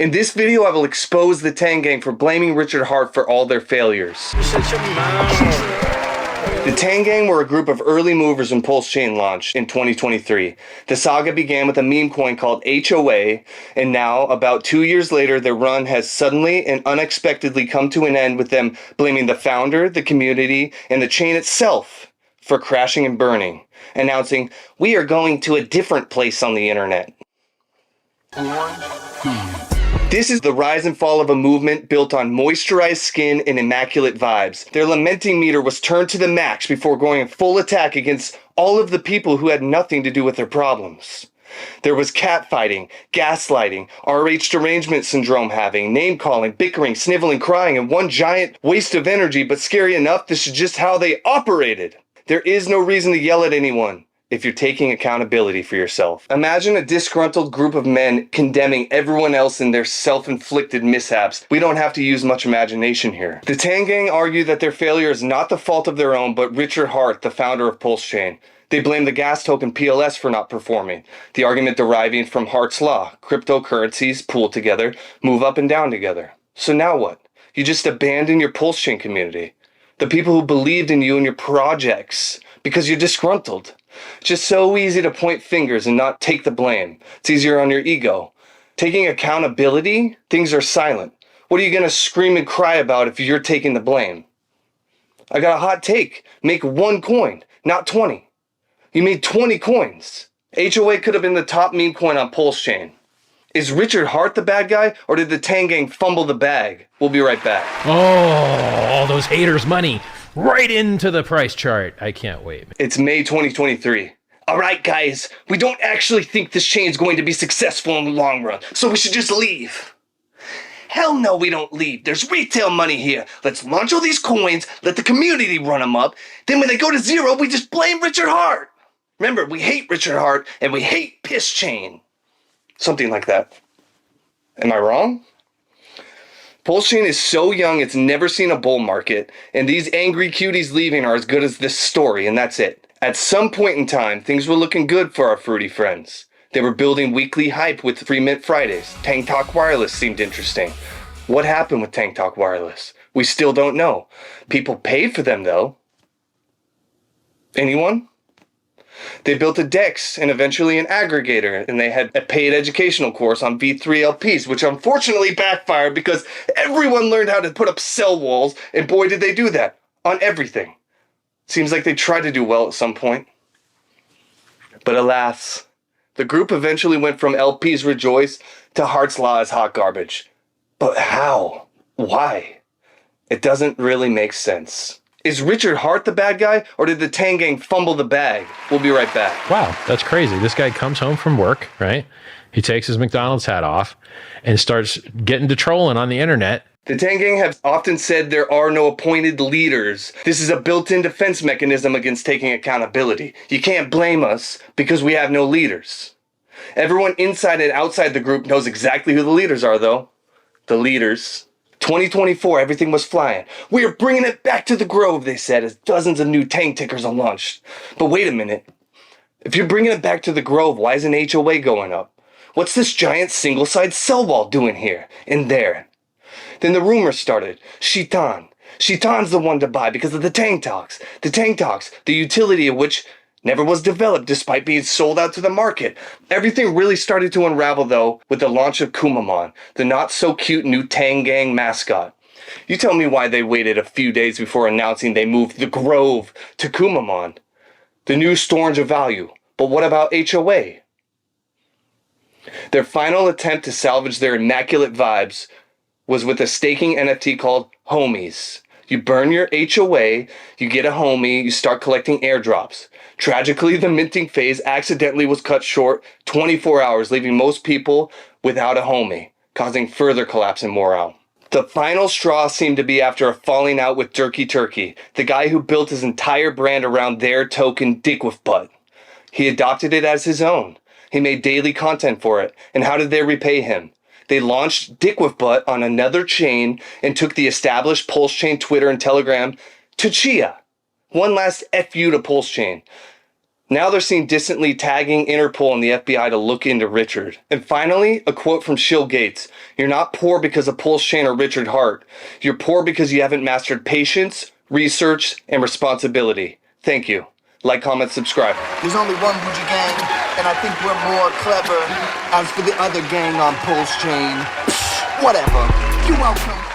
In this video, I will expose the Tang Gang for blaming Richard Hart for all their failures. The Tang Gang were a group of early movers when Pulsechain launched in 2023. The saga began with a meme coin called HOA, and now, about 2 years later, their run has suddenly and unexpectedly come to an end with them blaming the founder, the community, and the chain itself for crashing and burning, announcing, "We are going to a different place on the internet." This is the rise and fall of a movement built on moisturized skin and immaculate vibes. Their lamenting meter was turned to the max before going in full attack against all of the people who had nothing to do with their problems. There was catfighting, gaslighting, RH derangement syndrome having, name-calling, bickering, sniveling, crying, and one giant waste of energy, but scary enough, this is just how they operated. There is no reason to yell at anyone if you're taking accountability for yourself. Imagine a disgruntled group of men condemning everyone else in their self-inflicted mishaps. We don't have to use much imagination here. The Tang Gang argue that their failure is not the fault of their own, but Richard Hart, the founder of Pulsechain. They blame the gas token PLS for not performing, the argument deriving from Hart's law. Cryptocurrencies pool together, move up and down together. So now what? You just abandon your Pulsechain community, the people who believed in you and your projects, because you're disgruntled. Just so easy to point fingers and not take the blame. It's easier on your ego. Taking accountability, things are silent. What are you going to scream and cry about if you're taking the blame? I got a hot take. Make one coin, not 20. You made 20 coins. HOA could have been the top meme coin on Pulsechain. Is Richard Hart the bad guy, or did the Tang Gang fumble the bag? We'll be right back. Oh, all those haters' money. Right into the price chart. I can't wait. It's May 2023. All right, guys, we don't actually think this chain's going to be successful in the long run, so we should just leave. Hell no, we don't leave. There's retail money here. Let's launch all these coins, let the community run them up. Then when they go to zero, we just blame Richard Hart. Remember, we hate Richard Hart and we hate Pulsechain. Something like that. Am I wrong? Pulsechain is so young it's never seen a bull market, and these angry cuties leaving are as good as this story, and that's it. At some point in time, things were looking good for our fruity friends. They were building weekly hype with Free Mint Fridays. Tang Talk Wireless seemed interesting. What happened with Tang Talk Wireless? We still don't know. People paid for them though. Anyone? They built a DEX and eventually an aggregator, and they had a paid educational course on V3 LPs, which unfortunately backfired because everyone learned how to put up cell walls, and boy did they do that on everything. Seems like they tried to do well at some point. But alas, the group eventually went from LPs rejoice to Hart's Law as hot garbage. But how? Why? It doesn't really make sense. Is Richard Hart the bad guy, or did the Tang Gang fumble the bag? We'll be right back. Wow, that's crazy. This guy comes home from work, right? He takes his McDonald's hat off and starts getting to trolling on the internet. The Tang Gang have often said there are no appointed leaders. This is a built-in defense mechanism against taking accountability. You can't blame us because we have no leaders. Everyone inside and outside the group knows exactly who the leaders are, though. The leaders. 2024, everything was flying. We are bringing it back to the Grove, they said, as dozens of new Tang tickers are launched. But wait a minute. If you're bringing it back to the Grove, why isn't HOA going up? What's this giant single-side cell wall doing here and there? Then the rumors started. Shitan's the one to buy because of the Tang Talks. The Tang Talks, the utility of which never was developed despite being sold out to the market. Everything really started to unravel, though, with the launch of Kumamon, the not-so-cute new Tang Gang mascot. You tell me why they waited a few days before announcing they moved the Grove to Kumamon, the new storage of value. But what about HOA? Their final attempt to salvage their immaculate vibes was with a staking NFT called HOAmies. You burn your HOA, you get a homie, you start collecting airdrops. Tragically, the minting phase accidentally was cut short 24 hours, leaving most people without a homie, causing further collapse in morale. The final straw seemed to be after a falling out with Dirky Turkey, the guy who built his entire brand around their token Dick with Butt. He adopted it as his own. He made daily content for it. And how did they repay him? They launched Dick with Butt on another chain and took the established Pulsechain Twitter and Telegram to Chia. One last FU to Pulsechain. Now they're seen distantly tagging Interpol and the FBI to look into Richard. And finally, a quote from Shill Gates. You're not poor because of Pulsechain or Richard Hart. You're poor because you haven't mastered patience, research, and responsibility. Thank you. Like, comment, subscribe. There's only one Bougie gang, and I think we're more clever. As for the other gang on Pulsechain, whatever. You're welcome.